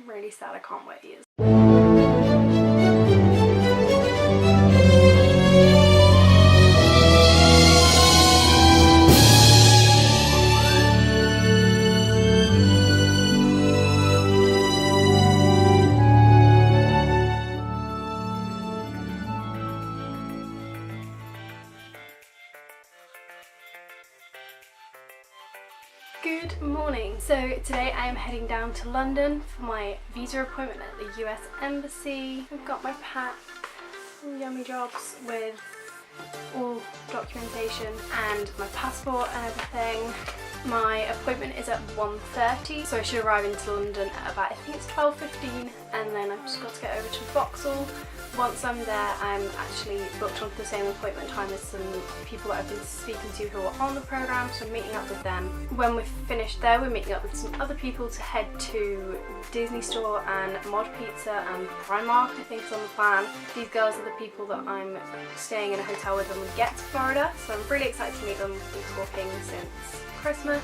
I'm really sad I can't wear ears. Good morning. So today I am heading down to London for my visa appointment at the US Embassy. I've got my pack, yummy jobs with all documentation and my passport and everything. My appointment is at 1:30, so I should arrive into London at about, I think it's 12:15, and then I've just got to get over to Vauxhall. Once I'm there, I'm actually booked onto the same appointment time as some people that I've been speaking to who are on the programme, so I'm meeting up with them. When we're finished there, we're meeting up with some other people to head to Disney Store and Mod Pizza and Primark, I think is on the plan. These girls are the people that I'm staying in a hotel with when we get to Florida, so I'm really excited to meet them. We've been talking since Christmas,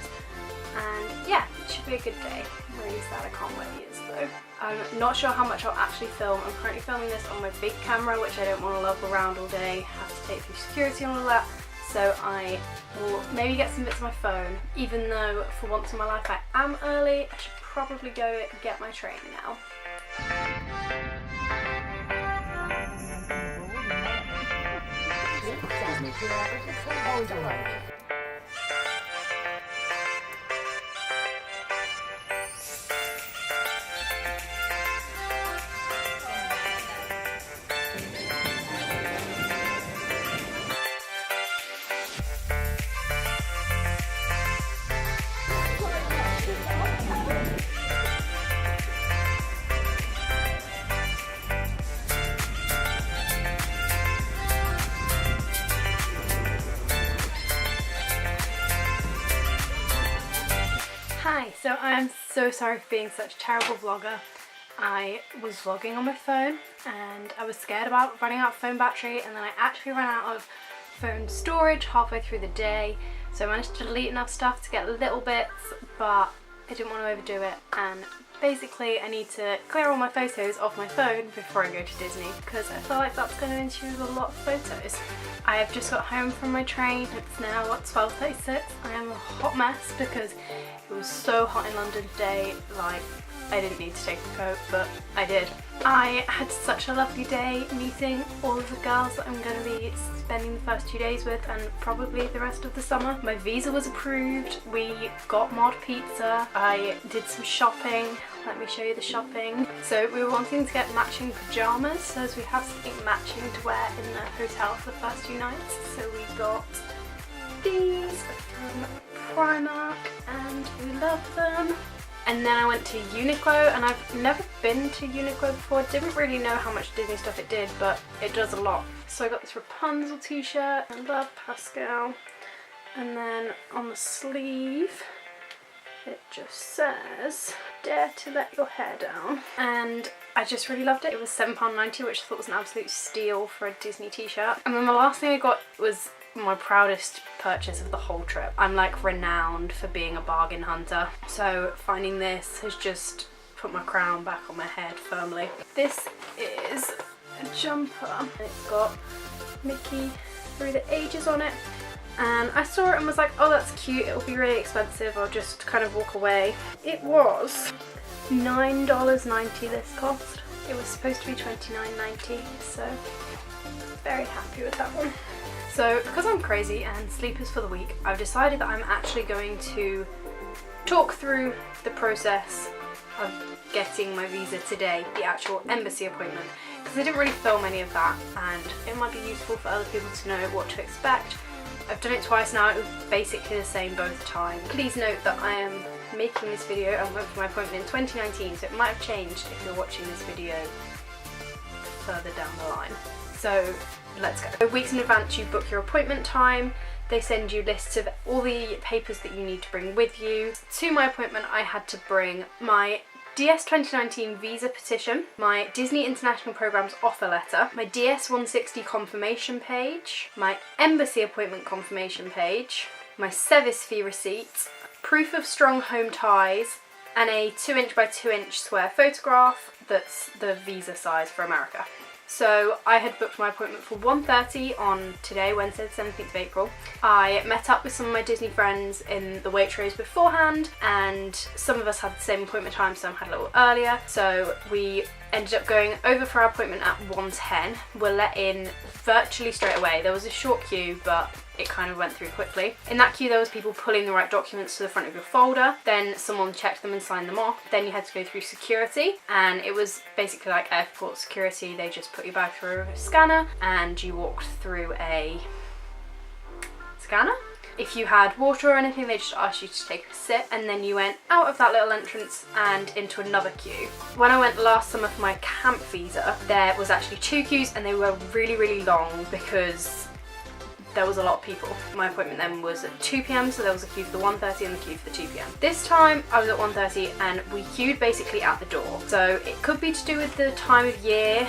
and yeah, it should be a good day. I'm really sad I can't wear ears though. I'm not sure how much I'll actually film. I'm currently filming this on my big camera, which I don't want to lug around all day, have to take through security and all of that, so I will maybe get some bits of my phone. Even though for once in my life I am early, I should probably go get my train now. Hi, so I'm so sorry for being such a terrible vlogger. I was vlogging on my phone and I was scared about running out of phone battery, and then I actually ran out of phone storage halfway through the day, so I managed to delete enough stuff to get little bits, but I didn't want to overdo it, and basically I need to clear all my photos off my phone before I go to Disney because I feel like that's going to interfere with a lot of photos. I have just got home from my train. It's now what, 12:36. I am a hot mess because it was so hot in London today, like I didn't need to take a coat, but I did. I had such a lovely day meeting all of the girls that I'm going to be spending the first 2 days with, and probably the rest of the summer. My visa was approved, we got Mod Pizza, I did some shopping. Let me show you the shopping. So we were wanting to get matching pyjamas, as we have something matching to wear in the hotel for the first 2 nights. So we got these from Primark and we love them. And then I went to Uniqlo, and I've never been to Uniqlo before. Didn't really know how much Disney stuff it did, but it does a lot. So I got this Rapunzel t-shirt. I love Pascal. And then on the sleeve it just says, "Dare to let your hair down." And I just really loved it. It was £7.90, which I thought was an absolute steal for a Disney t-shirt. And then the last thing I got was my proudest purchase of the whole trip. I'm like renowned for being a bargain hunter, so finding this has just put my crown back on my head firmly. This is a jumper. It's got Mickey through the ages on it, and I saw it and was like, oh, that's cute, it'll be really expensive, I'll just kind of walk away. It was $9.90 this cost. It was supposed to be $29.90, so very happy with that one. So because I'm crazy and sleep is for the weak, I've decided that I'm actually going to talk through the process of getting my visa today, the actual embassy appointment, because I didn't really film any of that and it might be useful for other people to know what to expect. I've done it twice now, it was basically the same both times. Please note that I am making this video and went for my appointment in 2019, so it might have changed if you're watching this video further down the line. So let's go. Weeks in advance you book your appointment time. They send you lists of all the papers that you need to bring with you. To my appointment I had to bring my DS 2019 visa petition, my Disney International Programs offer letter, my DS 160 confirmation page, my embassy appointment confirmation page, my service fee receipt, proof of strong home ties, and a 2" by 2" square photograph that's the visa size for America. So I had booked my appointment for 1:30 on today, Wednesday the 17th of April. I met up with some of my Disney friends in the Waitrose beforehand, and some of us had the same appointment time, some had a little earlier. So we ended up going over for our appointment at 1:10. We're let in virtually straight away. There was a short queue, but it kind of went through quickly. In that queue there was people pulling the right documents to the front of your folder, then someone checked them and signed them off, then you had to go through security, and it was basically like airport security. They just put your bag through a scanner and you walked through a scanner. If you had water or anything, they just asked you to take a sip, and then you went out of that little entrance and into another queue. When I went last summer for my camp visa, there was actually 2 queues, and they were really, really long because there was a lot of people. My appointment then was at 2 p.m, so there was a queue for the 1:30 and the queue for the 2 p.m. This time I was at 1:30 and we queued basically at the door. So it could be to do with the time of year.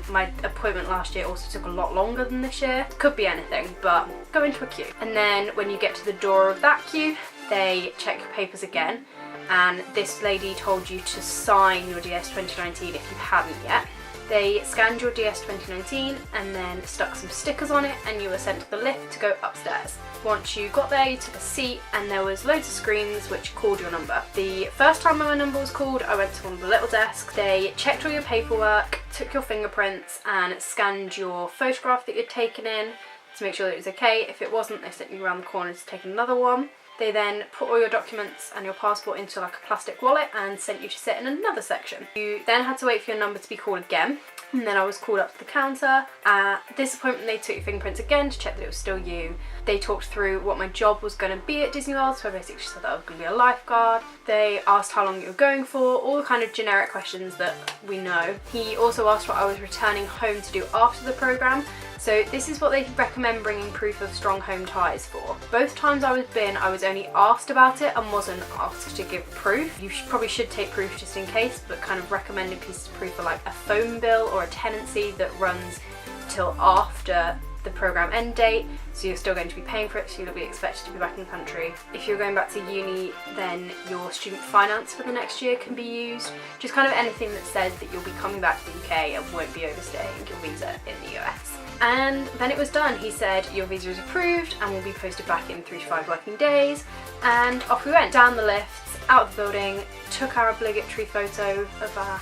My appointment last year also took a lot longer than this year. Could be anything, but go into a queue. And then when you get to the door of that queue, they check your papers again. And this lady told you to sign your DS 2019 if you hadn't yet. They scanned your DS 2019 and then stuck some stickers on it, and you were sent to the lift to go upstairs. Once you got there, you took a seat and there was loads of screens which called your number. The first time my number was called, I went to one of the little desks. They checked all your paperwork, took your fingerprints and scanned your photograph that you'd taken in to make sure that it was okay. If it wasn't, they sent you around the corner to take another one. They then put all your documents and your passport into like a plastic wallet and sent you to sit in another section. You then had to wait for your number to be called again, and then I was called up to the counter. At this appointment they took your fingerprints again to check that it was still you. They talked through what my job was going to be at Disney World, so I basically said that I was going to be a lifeguard. They asked how long you were going for, all the kind of generic questions that we know. He also asked what I was returning home to do after the programme. So this is what they recommend bringing proof of strong home ties for. Both times I was only asked about it and wasn't asked to give proof. You probably should take proof just in case, but kind of recommended pieces of proof are like a phone bill or a tenancy that runs till after the programme end date, so you're still going to be paying for it, so you'll be expected to be back in the country. If you're going back to uni, then your student finance for the next year can be used. Just kind of anything that says that you'll be coming back to the UK and won't be overstaying your visa in the US. And then it was done. He said your visa is approved and will be posted back in 3 to 5 working days, and off we went. Down the lifts, out of the building, took our obligatory photo of our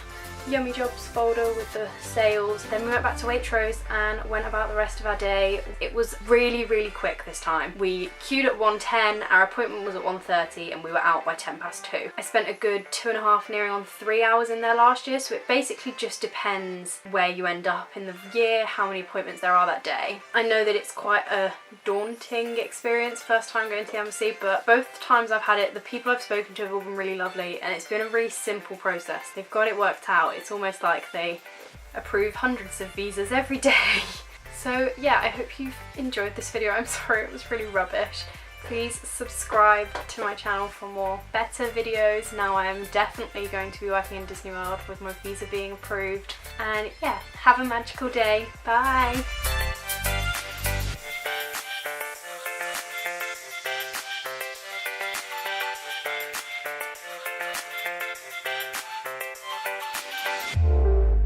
Yummy Jobs folder with the sales. Then we went back to Waitrose and went about the rest of our day. It was really, really quick this time. We queued at 1:10, our appointment was at 1:30, and we were out by 2:10. I spent a good 2.5, nearing on 3 hours in there last year, so it basically just depends where you end up in the year, how many appointments there are that day. I know that it's quite a daunting experience first time going to the embassy, but both times I've had it, the people I've spoken to have all been really lovely, and it's been a really simple process. They've got it worked out. It's almost like they approve hundreds of visas every day. So yeah, I hope you've enjoyed this video. I'm sorry it was really rubbish. Please subscribe to my channel for more better videos. Now I am definitely going to be working in Disney World with my visa being approved. And yeah, have a magical day. Bye!